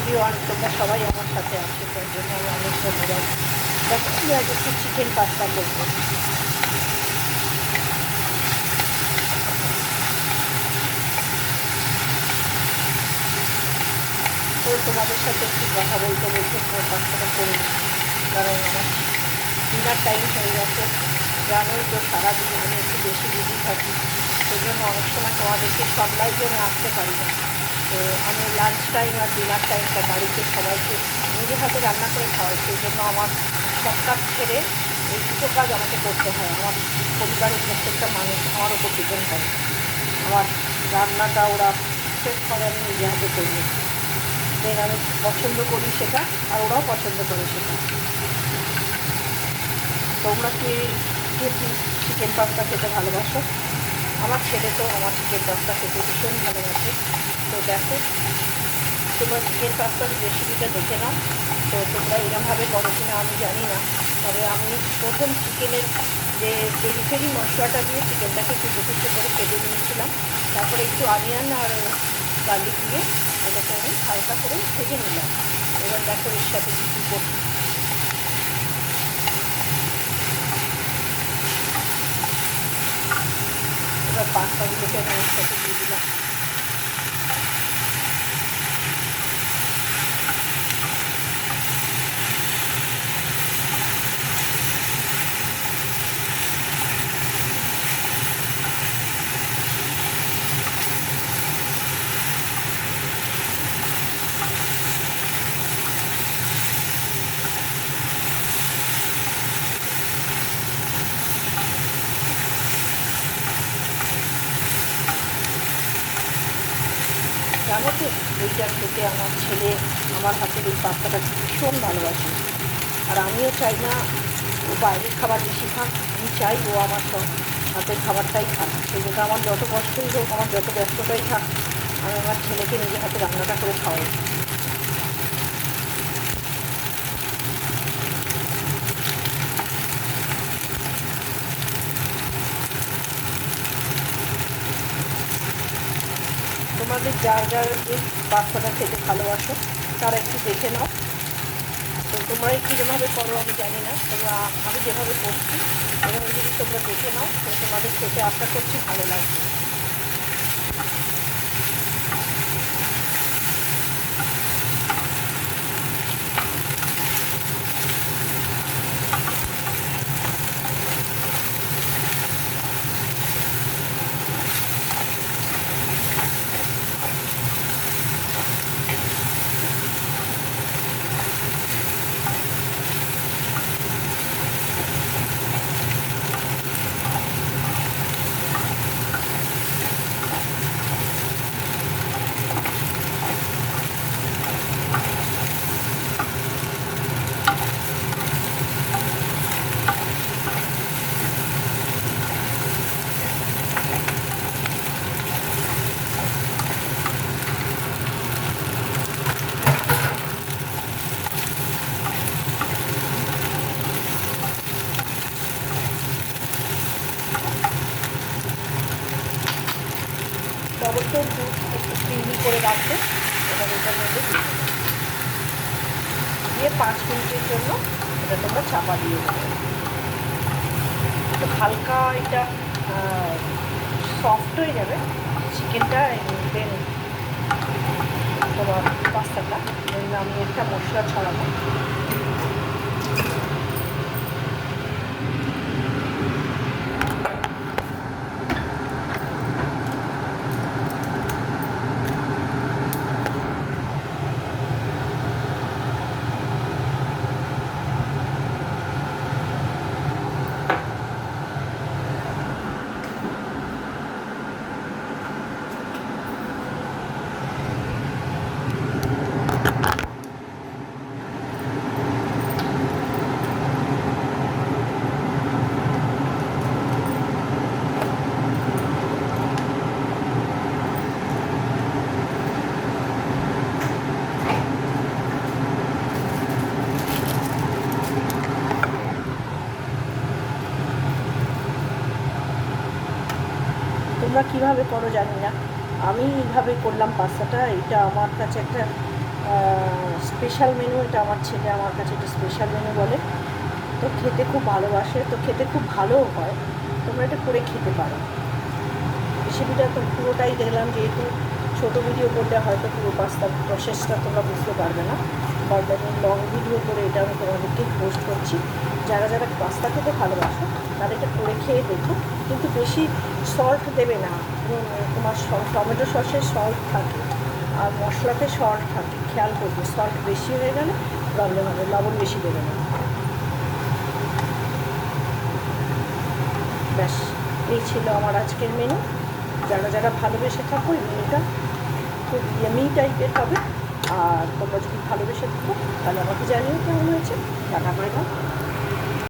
Everyone, তোমরা সবাই আমার সাথে আছো, তার জন্য আমি অনেক ধন্যবাদ। দেখো, আমি আজ একটু চিকেন পাস্তা করবো। তো তোমাদের সাথে একটু কথা বলতে বলতে পাস্তাটা করে নিই, কারণ আমার ডিনার টাইম হয়ে গেছে। জানোই তো সারাদিন আমি একটু বেশি বিজি থাকি, সেই জন্য অনেক সময় তোমাদেরকে সব লাইভে আমি আসতে পারি না। তো আমি লাঞ্চ টাইম আর ডিনার টাইমটা বাড়িতে সবাইকে নিজে হাতে রান্না করে খাওয়াই, সেই জন্য আমার সব কাজ ছেড়ে এই দুটো কাজ আমাকে করতে হয়। আমার পরিবারের প্রত্যেকটা মানুষ আমার ওপর ডিপেন্ড করে। আমার রান্নাটা ওরা শেষ করে আমি নিজে হাতে করি, দেন আমি পছন্দ করি সেটা, আর ওরাও পছন্দ করে সেটা। তোমরা কি চিকেন পাস্তা খেতে ভালোবাসো? আমার ছেলে তো আমার চিকেন পাস্তা খেতে ভীষণ ভালোবাসে। তো দেখো, তোমরা চিকেন পাস্তার রেসিপিটা দেখে নাও। তো তোমরা এরমভাবে করো কিনা আমি জানি না, তবে আমি প্রথম চিকেনের যে পেরি পেরি মশলাটা দিয়ে চিকেনটাকে কুচো কুচো করে কেটে নিয়েছিলাম, তারপরে একটু অনিয়ন আর গার্লিক দিয়ে ওটাকে আমি হালকা করে ভেজে নিলাম। এবার দেখো এর সাথে কী কী করছি। এবার পাস্তাগুলোকে আমি এর সাথে দিয়ে দিলাম। জানো তো, এইটা খেতে আমার ছেলে আমার হাতের এই পাস্তাটা ভীষণ ভালোবাসে। আর আমিও চাই না ও বাইরের খাবার বেশি খাক, আমি চাই ও আমার সব হাতের খাবারটাই খাক। সেই জন্য আমার যত কষ্টই হোক, আমার যত ব্যস্ততাই থাক, আমি আমার ছেলেকে নিজের হাতে রান্নাটা করে খাওয়াই। তোমাদের যার যার এই পাস্তাটা খেতে ভালোবাসো তারা একটু দেখে নাও। তো তোমরা কীভাবে করো আমি জানি না, তোমরা আমি যেভাবে করছি এভাবে যদি তোমরা দেখে নাও তো তোমাদের খেতে আশা করছি ভালো লাগবে। অবশ্যই দুধ একটু ক্রিমি করে রাখবে। এবার এটার মধ্যে দিয়ে 5 মিনিটের জন্য এটা তোমরা চাপা দিয়ে দেবে। তো হালকা এটা সফট হয়ে যাবে চিকেনটা, দেন তোমার পাস্তাটা, দেন আমি একটা মশলা ছড়াবো। তোমরা কীভাবে করো জানি না, আমি এইভাবে করলাম পাস্তাটা। এটা আমার কাছে একটা স্পেশাল মেনু। এটা আমার ছেলে আমার কাছে এটা স্পেশাল মেনু বলে। তো খেতে খুব ভালোবাসে, তো খেতে খুব ভালোও হয়। তোমরা এটা করে খেতে পারো। রেসিপিটা তো পুরোটাই দেখলাম, যেহেতু ছোটো ভিডিও করলে হয়তো পুরো পাস্তার প্রসেসটা তোমরা বুঝতে পারবে না, বাট আমি লং ভিডিও করে এটা আমি তোমাদেরকে পোস্ট করছি। যারা যারা পাস্তা খেতে ভালোবাসো তারা এটা করে খেয়ে দেখো, কিন্তু বেশি সল্ট দেবে না। তোমার টমেটো সসে সল্ট থাকে আর মশলাতে সল্ট থাকে, খেয়াল করবে। সল্ট বেশি হয়ে গেলে প্রবলেম হবে, লবণ বেশি দেবে না। ব্যাস, এই ছিল আমার আজকের মেনু। যারা যারা ভালোবেসে থাকো এই মেনুটা খুব ইয়ামি টাইপের হবে। আর তোমরা যদি ভালোবেসে থাকো তাহলে আমাকে জানিও কেমন হয়েছে। Tata bye bye.